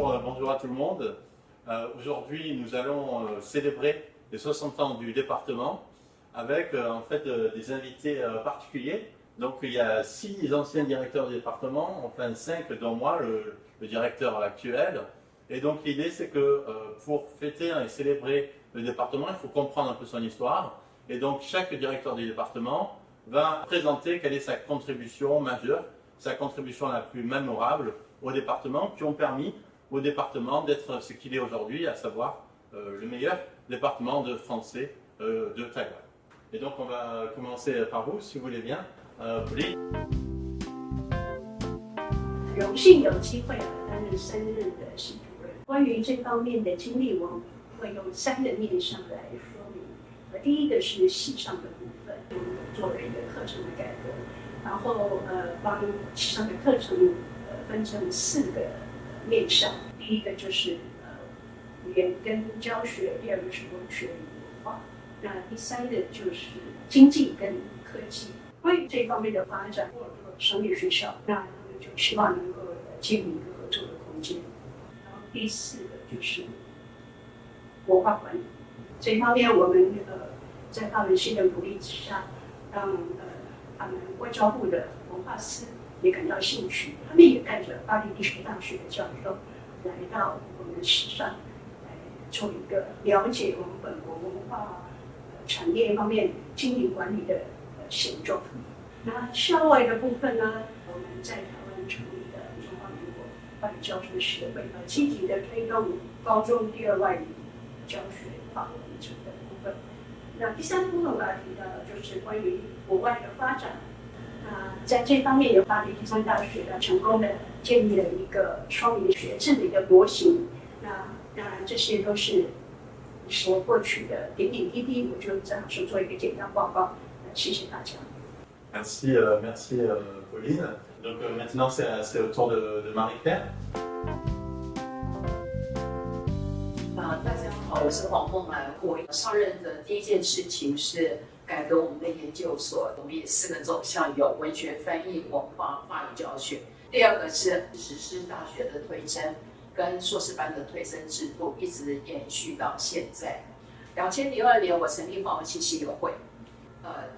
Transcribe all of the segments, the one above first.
bonjour à tout le monde. Aujourd'hui, nous allons célébrer les 60 ans du département avec des invités particuliers. Donc il y a 6 anciens directeurs du département, enfin 5 dont moi, le directeur actuel. Et donc l'idée c'est que pour fêter et célébrer le département, il faut comprendre un peu son histoire. Et donc chaque directeur du département va présenter quelle est sa contribution majeure, sa contribution la plus mémorable au département, qui ont permis au département d'être ce qu'il est aujourd'hui, à savoir le meilleur département de français de Taïwan. Et donc on va commencer par vous, si vous voulez bien. Pauline。荣幸有机会担任3任的系主任。关于这方面的经历，我会用3个面向来说明。第一个是系上的部分，我们做了一个课程的改革，然后帮系上的课程分成4个面向。第一个就是语言跟教学，第二个是文学与文化，那第3个就是经济跟科技。关于这方面的发展，商业学校，那他们就希望能够建立一个合作的空间。然后第4个就是文化管理，这一方面我们在大人系的鼓励之下，让他们外交部的文化司也感到兴趣，他们也带着巴黎地区大学的教授来到我们系上，来做一个了解我们本国文化产业方面经营管理的现状。那校外的部分呢，我们在台湾成立的中华民国外语教学协会，积极的推动高中第2外语教学法文这个部分。那第3部分我要提到的就是关于国外的发展。在这方面，有巴黎第3大学成功的建立了一个双语学制的一个模型。那当然，这些都是说过去的点点滴滴，我就正好是做一个简单报告。谢谢大家。Merci, Pauline. Donc maintenant c'est au tour de Marie-Claire. 大家好，我是黄凤兰。我上任的第一件事情是改革我们的研究所，我们也4个走向，有文学翻译、文化、法语教学。第2个是实施大学的推甄跟硕士班的推甄制度，一直延续到现在。2002年我成立法文系系友会。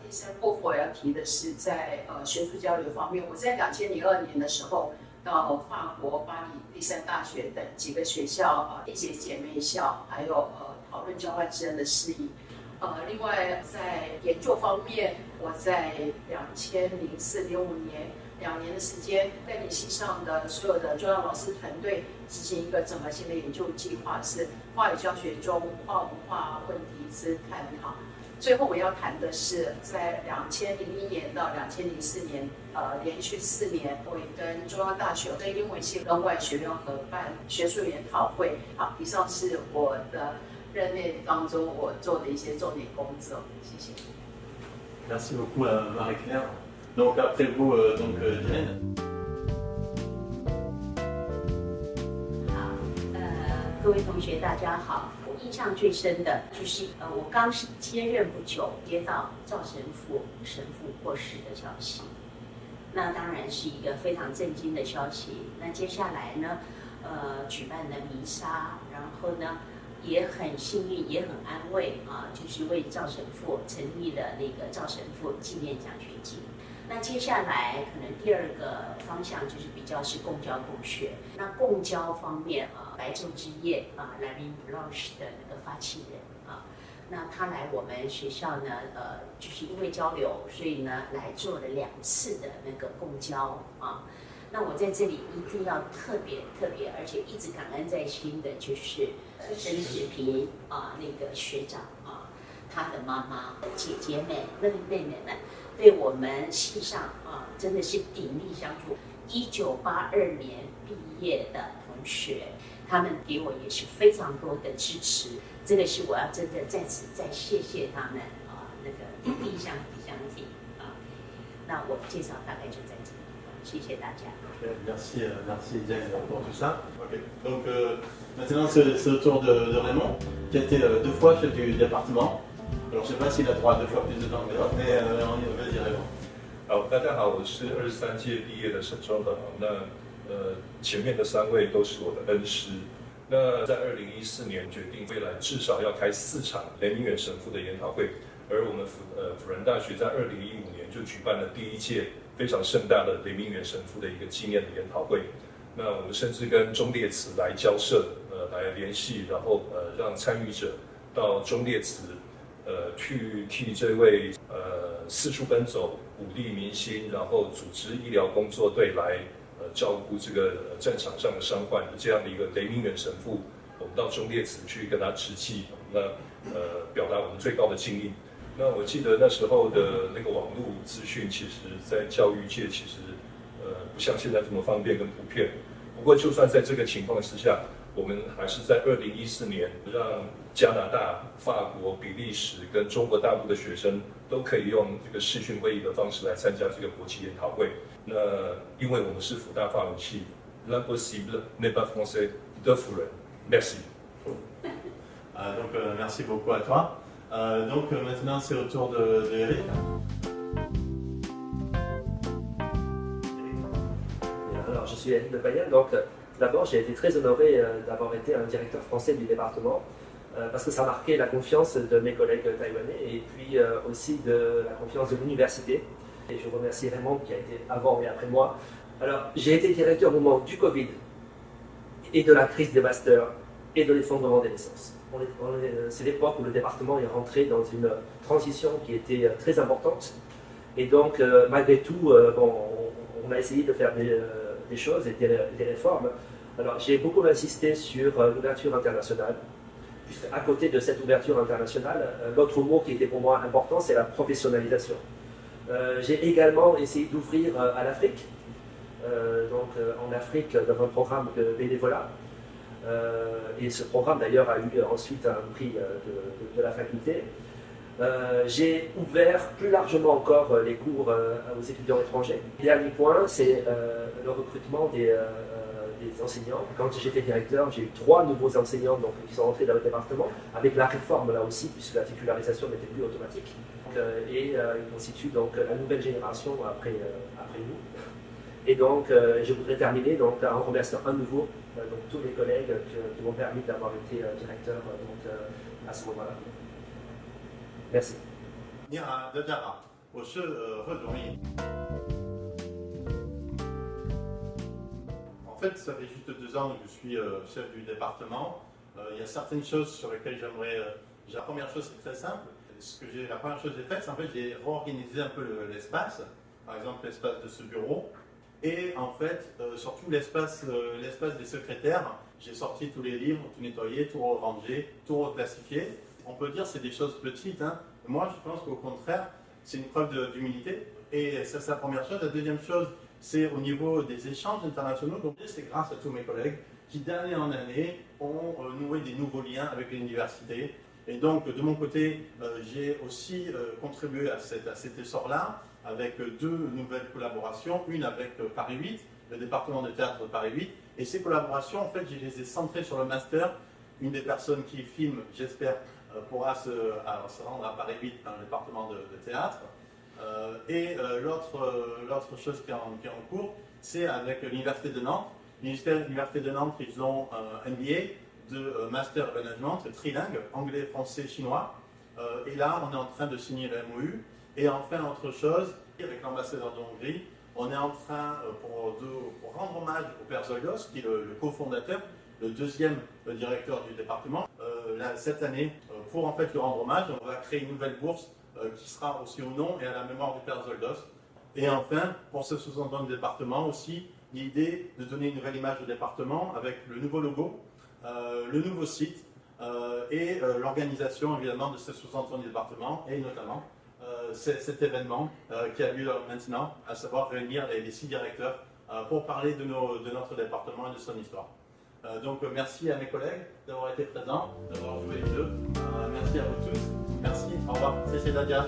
第3部分我要提的是在学术交流方面，我在2002年的时候到法国巴黎第3大学等几个学校缔结姐妹校，还有讨论交换知恩的事宜。另外在研究方面，我在2004-05年2年的时间，带领系上的所有的重要老师团队执行一个整合性的研究计划，是法语教学中跨文化问题之探讨。最后我要谈的是，在2001年到2004年，连续4年，我跟中央大学跟英文系跟外学院合办学术研讨会。好，以上是我的任内当中我做的一些重点工作，谢谢。Merci beaucoup Marie-Claire. Donc après vous, Diane. 好，各位同学大家好。印象最深的就是我刚接任不久，接到赵神父过世的消息，那当然是一个非常震惊的消息。那接下来呢，举办了弥撒，然后呢也很幸运，也很安慰就是为赵神父成立了那个赵神父纪念奖学金。那接下来可能第2个方向就是比较是共教共学。那共教方面白昼之夜Lamin Blanche 的那个发起人那他来我们学校呢就是因为交流，所以呢来做了2次的那个共教那我在这里一定要特别，而且一直感恩在心的，就是申时平那个学长他的妈妈、姐姐们、妹妹们。对我们系上真的是鼎力相助。1982年毕业的同学，他们给我也是非常多的支持，这个是我要真的在此再谢谢他们那个鼎力相挺那我介绍大概就在这里，谢谢大家。Merci Diane pour tout ça. Okay. Donc maintenant c'est le tour de Raymond, qui a été 2 fois chef du département. Alors je ne sais pas s'il a droit à 2 fois plus de temps que l'autre, mais on y va dire Raymond. 好，大家好，我是23届毕业的沈周和。那前面的3位都是我的恩师。那在2014年决定未来至少要开4场雷明远神父的研讨会，而我们辅仁大学在2015年就举办了第1届非常盛大的雷明远神父的一个纪念的研讨会。那我们甚至跟忠烈祠来交涉，来联系，然后让参与者到忠烈祠，去替这位四处奔走、鼓励民心，然后组织医疗工作队来照顾这个战场上的伤患的这样的一个雷明远神父，我们到忠烈祠去跟他致祭，那表达我们最高的敬意。那我记得那时候的那个网络资讯，其实在教育界其实不像现在这么方便跟普遍。不过就算在这个情况之下，我们还是在2014年让加拿大、法国、比利时跟中国大陆的学生都可以用这个视讯会议的方式来参加这个国际研讨会。那因为我们是辅大法文系 ，l'impossible n'est pas français de 辅仁 ，merci。Donc merci beaucoup à toi. Donc maintenant c'est au tour de Eric. Alors je suis Eric de Payen, donc d'abord j'ai été très honoré d'avoir été un directeur français du département parce que ça marquait la confiance de mes collègues taïwanais et puis aussi de la confiance de l'université. Et je remercie Raymond qui a été avant et après moi. Alors j'ai été directeur au moment du Covid et de la crise des masters et de l'effondrement des naissances. C'est l'époque où le département est rentré dans une transition qui était très importante. Et donc, malgré tout, on a essayé de faire des choses et des réformes. Alors, j'ai beaucoup insisté sur l'ouverture internationale. Puisque à côté de cette ouverture internationale, l'autre mot qui était pour moi important, c'est la professionnalisation. J'ai également essayé d'ouvrir à l'Afrique. En Afrique, dans un programme de bénévolat. Et ce programme d'ailleurs a eu ensuite un prix de la faculté. J'ai ouvert plus largement encore les cours aux étudiants étrangers. Le dernier point, c'est le recrutement des enseignants. Quand j'étais directeur, j'ai eu 3 nouveaux enseignants qui sont entrés dans le département, avec la réforme là aussi, puisque la titularisation n'était plus automatique. Et ils constituent donc la nouvelle génération après nous. Et donc, je voudrais terminer en remerciant à nouveau tous mes collègues qui m'ont permis d'avoir été directeur à ce moment-là. Merci. 你好，大家好，我是贺荣义。En fait, ça fait juste 2 ans que je suis chef du département. Il y a certaines choses sur lesquelles j'aimerais. La première chose, c'est très simple. La première chose que j'ai faite, c'est en fait j'ai réorganisé un peu l'espace. Par exemple, l'espace de ce bureau. Et en fait, surtout l'espace des secrétaires, j'ai sorti tous les livres, tout nettoyé, tout rangé, tout reclassifié. On peut dire que c'est des choses petites. Hein. Moi, je pense qu'au contraire, c'est une preuve d'humilité. Et ça, c'est la première chose. La deuxième chose, c'est au niveau des échanges internationaux. Donc, c'est grâce à tous mes collègues qui, d'année en année, ont noué des nouveaux liens avec l'université. Et donc, de mon côté, j'ai aussi contribué à cet essor-là, avec 2 nouvelles collaborations, une avec Paris 8, le département de théâtre de Paris 8, et ces collaborations, en fait, je les ai centrées sur le master. Une des personnes qui filme, j'espère, pourra se rendre à Paris 8 dans le département de théâtre. L'autre chose qui est en cours, c'est avec l'Université de Nantes. L'Université de Nantes, ils ont un MBA de Master Management trilingue, anglais, français, chinois. Et là, on est en train de signer le MOU. Et enfin, autre chose, avec l'ambassadeur de Hongrie, on est en train, pour rendre hommage au père Zoldos, qui est le cofondateur, le 2e directeur du département, cette année, pour en fait lui rendre hommage, on va créer une nouvelle bourse qui sera aussi au nom et à la mémoire du père Zoldos. Et enfin, pour ce 60 ans du département aussi, l'idée de donner une nouvelle image au département avec le nouveau logo, le nouveau site et l'organisation évidemment de ce 60 ans du département et notamment cet événement qui a lieu maintenant, à savoir réunir les 6 directeurs pour parler de notre département et de son histoire. Donc merci à mes collègues d'avoir été présents, d'avoir joué les jeux. Merci à vous tous. Merci, au revoir. C'est Nadia.